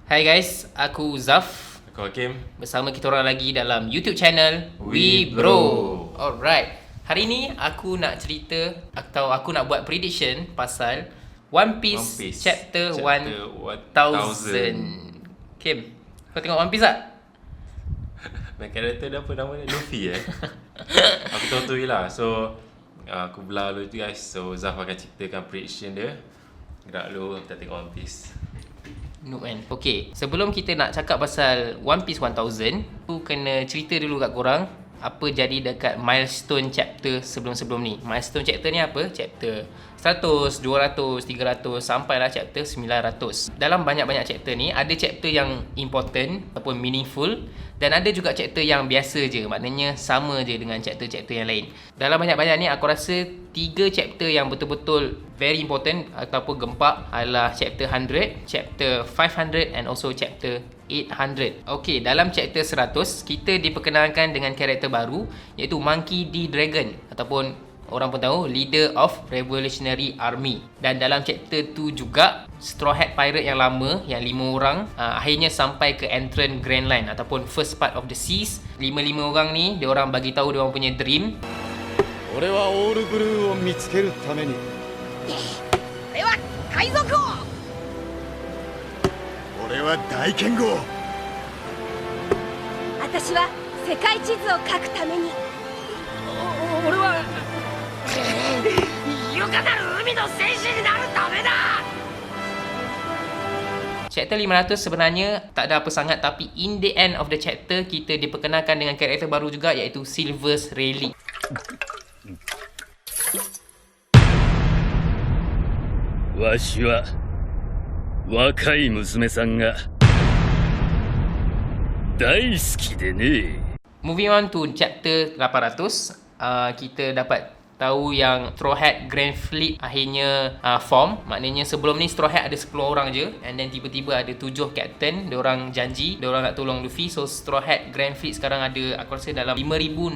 Hai guys, aku Zaf. Aku Hakim. Bersama kita orang lagi dalam YouTube channel We Bro. Alright. Hari ni aku nak cerita atau aku nak buat prediction pasal One Piece, chapter 1000. Kim, kau tengok One Piece tak? Main karakter dia apa nama dia? Luffy Aku tahu tu je lah. So aku belah dulu tu guys. So Zaf akan ceritakan prediction dia. Gerak dulu kita tengok One Piece. No man. Okay, sebelum kita nak cakap pasal One Piece 1000, aku kena cerita dulu kat korang apa jadi dekat milestone chapter sebelum-sebelum ni. Milestone chapter ni apa? Chapter 100, 200, 300 sampailah chapter 900. Dalam banyak-banyak chapter ni ada chapter yang important ataupun meaningful dan ada juga chapter yang biasa je, maknanya sama je dengan chapter-chapter yang lain. Dalam banyak-banyak ni aku rasa 3 chapter yang betul-betul very important ataupun gempak adalah chapter 100, chapter 500 and also chapter 800. Okay, dalam chapter 100 kita diperkenalkan dengan karakter baru iaitu Monkey D. Dragon ataupun orang pun tahu Leader of Revolutionary Army. Dan dalam chapter tu juga Straw Hat Pirate yang lama yang 5 orang akhirnya sampai ke entrance Grand Line ataupun first part of the seas. 5 orang ni dia orang bagi tahu dia orang punya dream. 俺はオールブルーを見つけるために俺は海賊王俺は大剣豪私は世界地図を書くために俺は豊かなる海の戦士になるためだ. Chapter 500 sebenarnya tak ada apa sangat, tapi in the end of the chapter kita diperkenalkan dengan karakter baru juga iaitu Silver's Rayleigh. わしは若い娘さんが大好きでね。 Moving on to chapter 800, kita dapat tahu yang Straw Hat Grand Fleet akhirnya form. Maknanya sebelum ni Straw Hat ada 10 orang je, and then tiba-tiba ada 7 captain. Diorang janji diorang nak tolong Luffy. So Straw Hat Grand Fleet sekarang ada, aku rasa dalam 5,640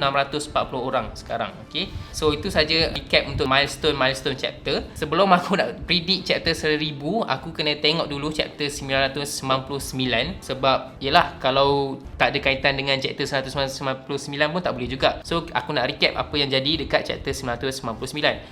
orang sekarang. Okay, so itu saja recap untuk milestone chapter. Sebelum aku nak predict chapter 1000, aku kena tengok dulu chapter 999. Sebab yelah, kalau tak ada kaitan dengan chapter 199 pun tak boleh juga. So aku nak recap apa yang jadi dekat chapter 999.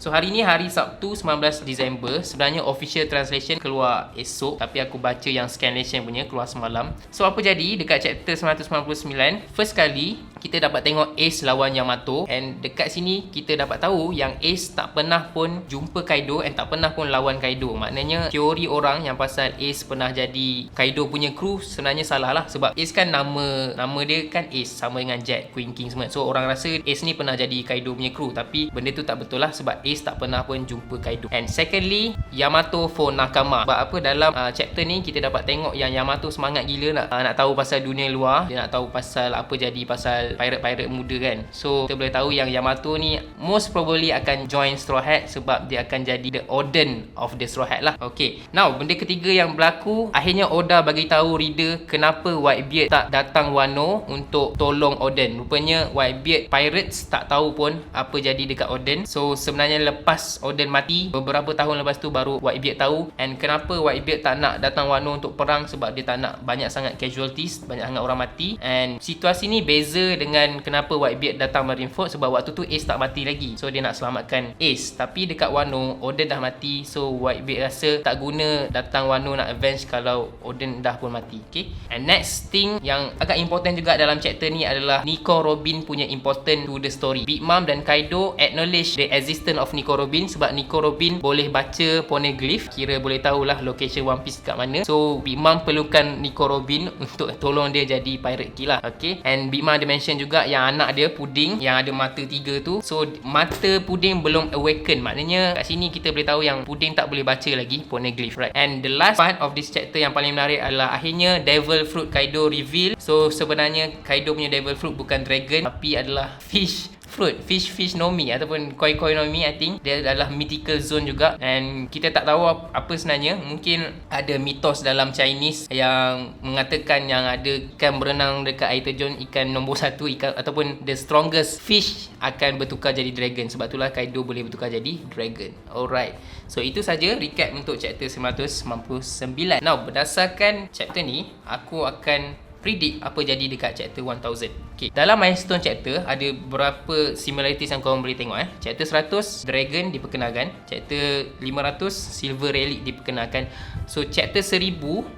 So hari ni hari Sabtu 19 Disember. Sebenarnya official translation keluar esok, tapi aku baca yang scanlation punya keluar semalam. So apa jadi dekat chapter 999? First kali kita dapat tengok Ace lawan Yamato, and dekat sini kita dapat tahu yang Ace tak pernah pun jumpa Kaido and tak pernah pun lawan Kaido. Maknanya teori orang yang pasal Ace pernah jadi Kaido punya kru sebenarnya salah lah. Sebab Ace kan nama dia kan Ace, sama dengan Jet, Queen King semua. So orang rasa Ace ni pernah jadi Kaido punya kru, tapi benda tu tak betul lah sebab Ace tak pernah pun jumpa Kaido. And secondly, Yamato for Nakama. Sebab apa dalam chapter ni kita dapat tengok yang Yamato semangat gila nak tahu pasal dunia luar. Dia nak tahu pasal apa jadi pasal pirate muda kan. So kita boleh tahu yang Yamato ni most probably akan join Straw Hat sebab dia akan jadi the Oden of the Straw Hat lah. Okay, now benda ketiga yang berlaku, akhirnya Oda bagi tahu reader kenapa Whitebeard tak datang Wano untuk tolong Oden. Rupanya Whitebeard pirates tak tahu pun apa jadi dekat Oden. So sebenarnya lepas Oden mati, beberapa tahun lepas tu baru Whitebeard tahu. And kenapa Whitebeard tak nak datang Wano untuk perang, sebab dia tak nak banyak sangat casualties, banyak sangat orang mati. And situasi ni beza dengan kenapa Whitebeard datang Marineford, sebab waktu tu Ace tak mati lagi. So dia nak selamatkan Ace. Tapi dekat Wano Oden dah mati. So Whitebeard rasa tak guna datang Wano nak avenge kalau Oden dah pun mati. Okay, and next thing yang agak important juga dalam chapter ni adalah Nico Robin punya important to the story. Big Mom dan Kaido acknowledge the existence of Nico Robin sebab Nico Robin boleh baca poneglyph, kira boleh tahulah location One Piece kat mana. So Big Mom perlukan Nico Robin untuk tolong dia jadi pirate killer. Okay, and Big Mom dia mention juga yang anak dia Puding yang ada mata 3 tu. So mata Puding belum awaken, maknanya kat sini kita boleh tahu yang Puding tak boleh baca lagi poneglyph, right? And the last part of this chapter yang paling menarik adalah akhirnya Devil Fruit Kaido reveal. So sebenarnya Kaido punya Devil Fruit bukan dragon tapi adalah fish fruit, fish no mi ataupun koi no mi. I think dia adalah mythical zone juga, and kita tak tahu apa sebenarnya. Mungkin ada mitos dalam Chinese yang mengatakan yang ada ikan berenang dekat air terjun, ikan nombor 1, ikan ataupun the strongest fish akan bertukar jadi dragon. Sebab itulah Kaido boleh bertukar jadi dragon. Alright, so itu saja recap untuk chapter 999. Now, berdasarkan chapter ni, aku akan predict apa jadi dekat chapter 1000. Okay, dalam milestone chapter ada berapa similarities yang korang boleh tengok. Chapter 100 dragon diperkenalkan, chapter 500 silver relic diperkenalkan. So chapter 1000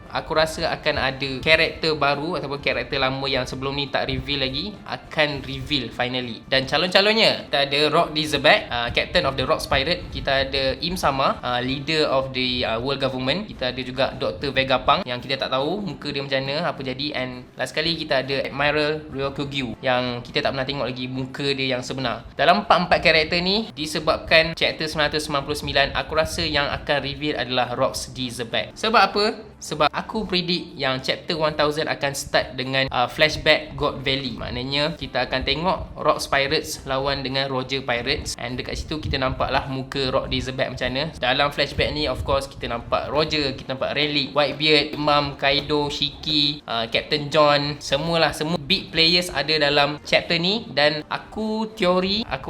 aku rasa akan ada karakter baru ataupun karakter lama yang sebelum ni tak reveal lagi akan reveal finally. Dan calon-calonnya, kita ada Rock Dizabek, captain of the Rocks Pirate. Kita ada Im Sama, leader of the world government. Kita ada juga Dr. Vegapunk yang kita tak tahu muka dia macam mana, apa jadi. And last kali kita ada Admiral Ryokugyu yang kita tak pernah tengok lagi muka dia yang sebenar. Dalam 4 karakter ni, disebabkan chapter 999, aku rasa yang akan reveal adalah Rocks Dizabek. Sebab apa? Sebab aku predict yang chapter 1000 akan start dengan flashback God Valley. Maknanya kita akan tengok Rocks Pirates lawan dengan Roger Pirates, and dekat situ kita nampaklah muka Rock Dizabek macam mana. Dalam flashback ni of course kita nampak Roger, kita nampak Relic, Whitebeard, Imam, Kaido, Shiki, Captain John, semua big players ada dalam chapter ni. Dan aku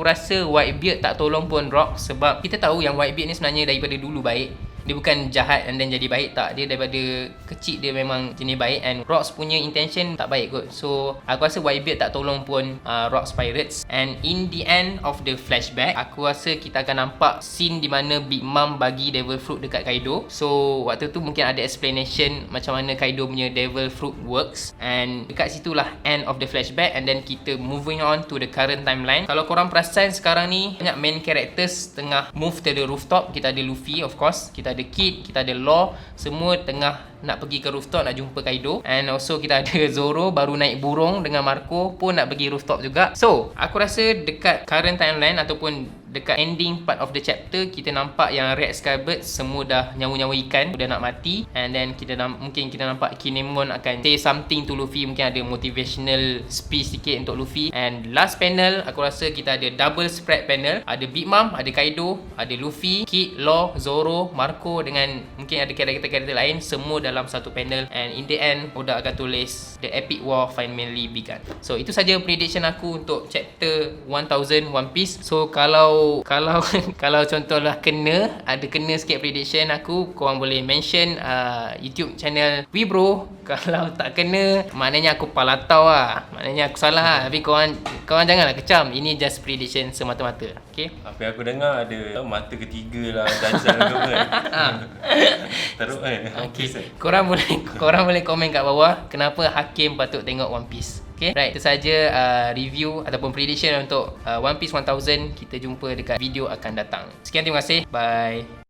rasa Whitebeard tak tolong pun Rock, sebab kita tahu yang Whitebeard ni sebenarnya daripada dulu baik. Dia bukan jahat and then jadi baik, tak. Dia daripada kecil dia memang jenis baik, and Rocks punya intention tak baik kot. So aku rasa Whitebeard tak tolong pun Rocks Pirates. And in the end of the flashback, aku rasa kita akan nampak scene di mana Big Mom bagi Devil Fruit dekat Kaido. So waktu tu mungkin ada explanation macam mana Kaido punya Devil Fruit works, and dekat situlah end of the flashback. And then kita moving on to the current timeline. Kalau korang perasan sekarang ni banyak main characters tengah move to the rooftop. Kita ada Luffy of course, kita ada Kid, kita ada Law, semua tengah nak pergi ke rooftop nak jumpa Kaido. And also kita ada Zoro baru naik burung dengan Marco pun nak pergi rooftop juga. So aku rasa dekat current timeline ataupun dekat ending part of the chapter, kita nampak yang Red Skybird semua dah nyawa-nyawa ikan, dah nak mati. And then mungkin kita nampak Kinemon akan say something to Luffy, mungkin ada motivational speech sikit untuk Luffy. And last panel aku rasa kita ada double spread panel, ada Big Mom, ada Kaido, ada Luffy, Kid, Law, Zoro, Marco dengan mungkin ada karakter-karakter lain, semua dalam satu panel. And in the end Oda akan tulis the epic war finally begun. So itu saja prediction aku untuk chapter 1000 One Piece. So kalau contohlah ada kena sikit prediction aku, korang boleh mention YouTube channel Wibro. Kalau tak kena, maknanya aku palatau lah, maknanya aku salah lah. Tapi korang janganlah kecam, ini just prediction semata-mata. Okay, apa yang aku dengar ada mata ketiga lah, Dajjal ke apa kan. Teruk kan. Okay, korang boleh komen kat bawah kenapa Hakim patut tengok One Piece. Okay, right, itu saja review ataupun prediction untuk One Piece 1000. Kita jumpa dekat video akan datang. Sekian, terima kasih, bye.